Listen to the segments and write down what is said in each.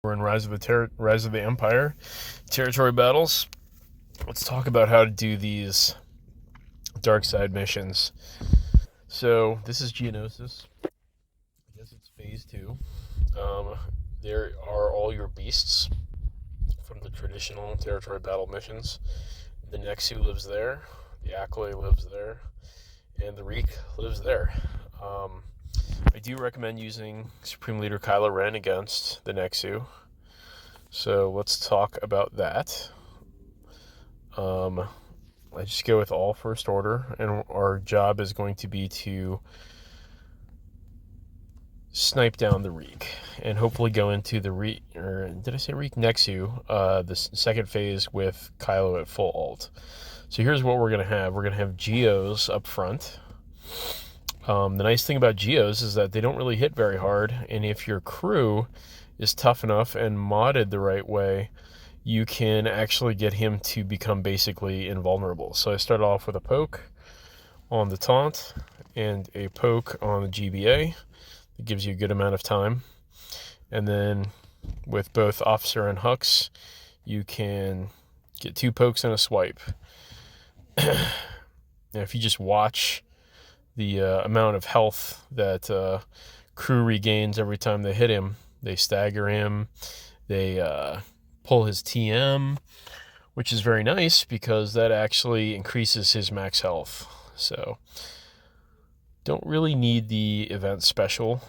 We're in Rise of the Empire territory battles. Let's talk about how to do these dark side missions. So this is Geonosis. I guess it's phase 2. There are all your beasts from the traditional territory battle missions. The Nexu lives there, the Acklay lives there, and the Reek lives there. I do recommend using Supreme Leader Kylo Ren against the Nexu. So let's talk about that. I just go with all first order, and our job is going to be to snipe down the Reek and hopefully go into the Reek, or did I say Reek? Nexu, the second phase with Kylo at full alt. So here's what we're going to have. We're going to have Geos up front. The nice thing about Geos is that they don't really hit very hard, and if your crew is tough enough and modded the right way, you can actually get him to become basically invulnerable. So I started off with a poke on the taunt and a poke on the GBA. It gives you a good amount of time. And then with both Officer and Hux, you can get 2 pokes and a swipe. Now, if you just watch the amount of health that crew regains every time they hit him, they stagger him, they pull his TM, which is very nice because that actually increases his max health. So don't really need the event special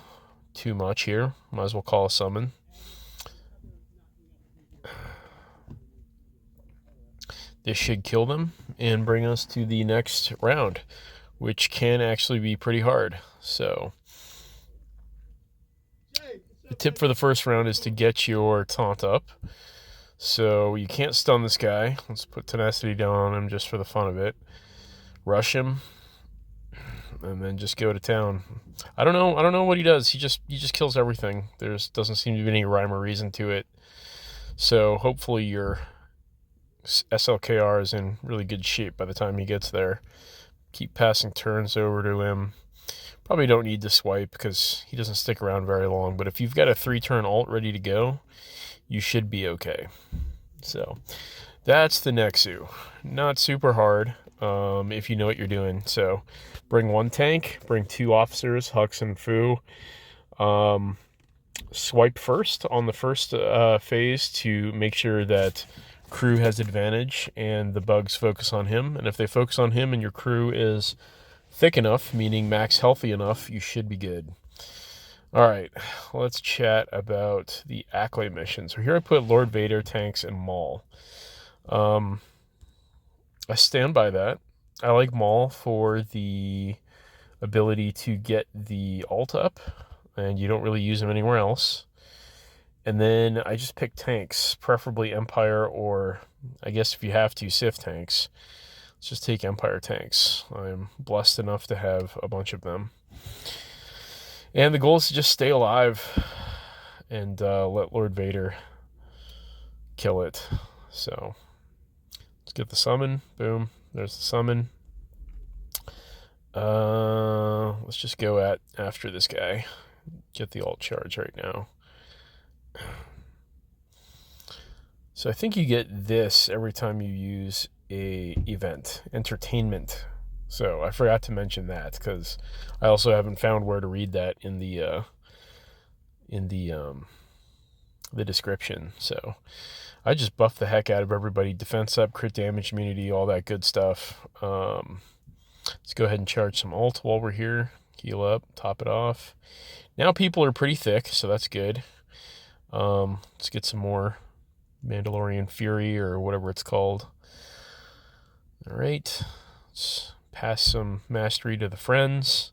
too much here. Might as well call a summon. This should kill them and bring us to the next round, which can actually be pretty hard. So the tip for the first round is to get your taunt up. So you can't stun this guy. Let's put tenacity down on him just for the fun of it. Rush him, and then just go to town. I don't know what he does. He just kills everything. There doesn't seem to be any rhyme or reason to it. So hopefully your SLKR is in really good shape by the time he gets there. Keep passing turns over to him. Probably don't need to swipe because he doesn't stick around very long. But if you've got a 3-turn ult ready to go, you should be okay. So that's the Nexu. Not super hard if you know what you're doing. So bring 1 tank, bring 2 officers, Hux and Fu. Swipe first on the first phase to make sure that crew has advantage and the bugs focus on him. And if they focus on him and your crew is thick enough, meaning max healthy enough, you should be good. All right, let's chat about the Acklay mission. So here I put Lord Vader, tanks, and Maul. I stand by that. I like Maul for the ability to get the ult up, and you don't really use him anywhere else. And then I just pick tanks, preferably Empire, or I guess if you have to, Sith tanks. Let's just take Empire tanks. I'm blessed enough to have a bunch of them. And the goal is to just stay alive and let Lord Vader kill it. So let's get the summon. Boom. There's the summon. Let's just go after this guy. Get the ult charge right now. So I think you get this every time you use a event. Entertainment. So I forgot to mention that because I also haven't found where to read that in the description. So I just buff the heck out of everybody. Defense up, crit damage, immunity, all that good stuff. Let's go ahead and charge some ult while we're here. Heal up, top it off. Now people are pretty thick, so that's good. Let's get some more Mandalorian Fury or whatever it's called. All right. Let's pass some mastery to the friends.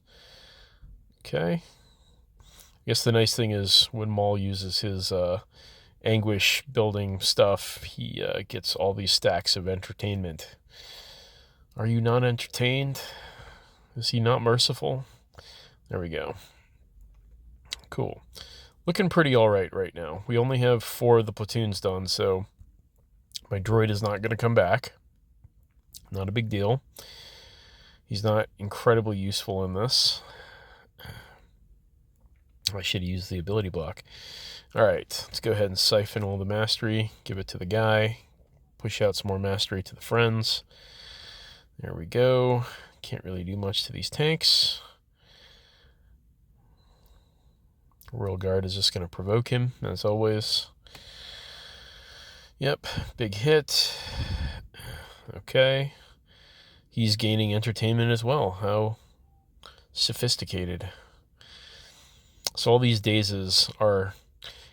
Okay. I guess the nice thing is when Maul uses his anguish building stuff, he gets all these stacks of entertainment. Are you not entertained? Is he not merciful? There we go. Cool. Looking pretty all right now. We only have 4 of the platoons done, so my droid is not going to come back. Not a big deal. He's not incredibly useful in this. I should have used the ability block. All right, let's go ahead and siphon all the mastery, give it to the guy, push out some more mastery to the friends. There we go. Can't really do much to these tanks. Royal Guard is just going to provoke him, as always. Yep, big hit. Okay. He's gaining entertainment as well. How sophisticated. So all these dazes are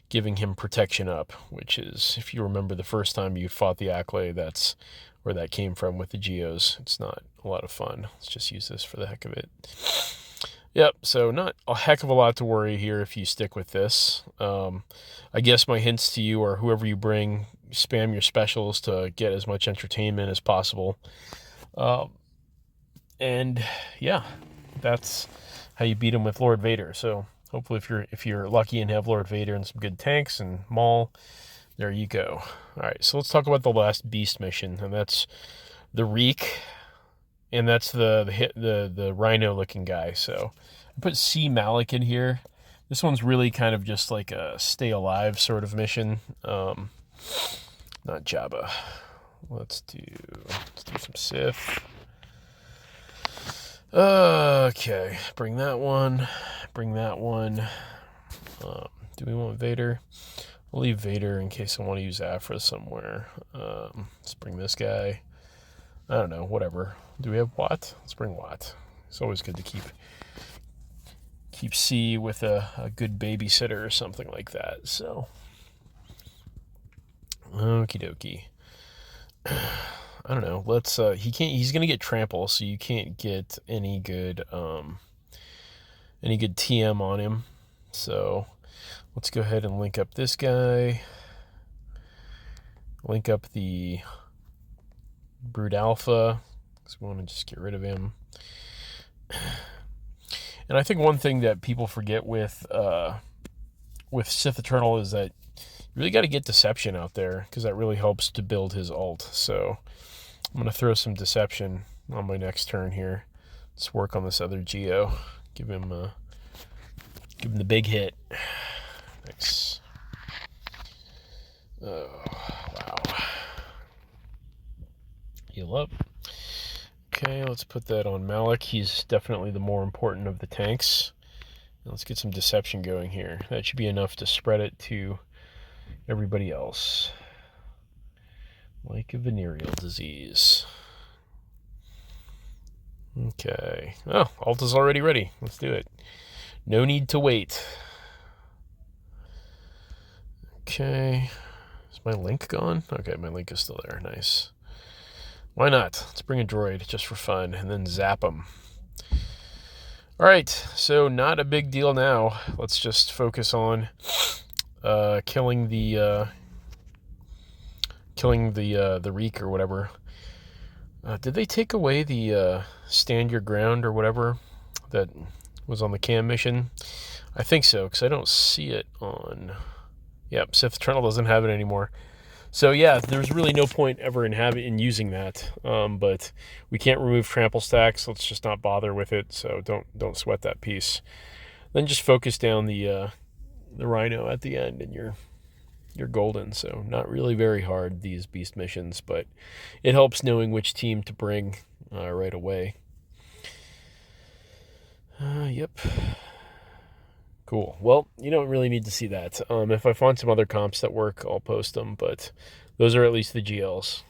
giving him protection up, which is, if you remember the first time you fought the Acklay, that's where that came from with the Geos. It's not a lot of fun. Let's just use this for the heck of it. Yep, so not a heck of a lot to worry here if you stick with this. I guess my hints to you are whoever you bring, spam your specials to get as much entertainment as possible. And yeah, that's how you beat him with Lord Vader. So hopefully if you're lucky and have Lord Vader and some good tanks and Maul, there you go. All right, so let's talk about the last beast mission, and that's the Reek. And that's the rhino looking guy. So I put C Malik in here. This one's really kind of just like a stay alive sort of mission. Not Jabba. Let's do some Sith. Okay, bring that one. Bring that one. Do we want Vader? I'll leave Vader in case I want to use Afra somewhere. Let's bring this guy. I don't know, whatever. Do we have Watt? Let's bring Watt. It's always good to keep C with a good babysitter or something like that. So, okie dokie. I don't know. Let's. He's gonna get trample, so you can't get any good TM on him. So, let's go ahead and link up this guy. Link up the Brood Alpha, because we want to just get rid of him. And I think one thing that people forget with Sith Eternal is that you really got to get Deception out there, because that really helps to build his ult. So I'm going to throw some Deception on my next turn here. Let's work on this other Geo. Give him the big hit. Nice. Oh, wow. Heal up. Okay, let's put that on Malik. He's definitely the more important of the tanks. Let's get some Deception going here. That should be enough to spread it to everybody else. Like a venereal disease. Okay. Oh, ult is already ready. Let's do it. No need to wait. Okay. Is my link gone? Okay, my link is still there. Nice. Why not? Let's bring a droid just for fun and then zap them. All right, so not a big deal now. Let's just focus on killing the Reek or whatever. Did they take away the stand your ground or whatever that was on the cam mission? I think so, because I don't see it on. Yep, Sith Eternal doesn't have it anymore. So yeah, there's really no point ever in using that. But we can't remove trample stacks. Let's just not bother with it. So don't sweat that piece. Then just focus down the Rhino at the end, and you're golden. So not really very hard, these beast missions, but it helps knowing which team to bring right away. Yep. Cool. Well, you don't really need to see that. If I find some other comps that work, I'll post them, but those are at least the GLs.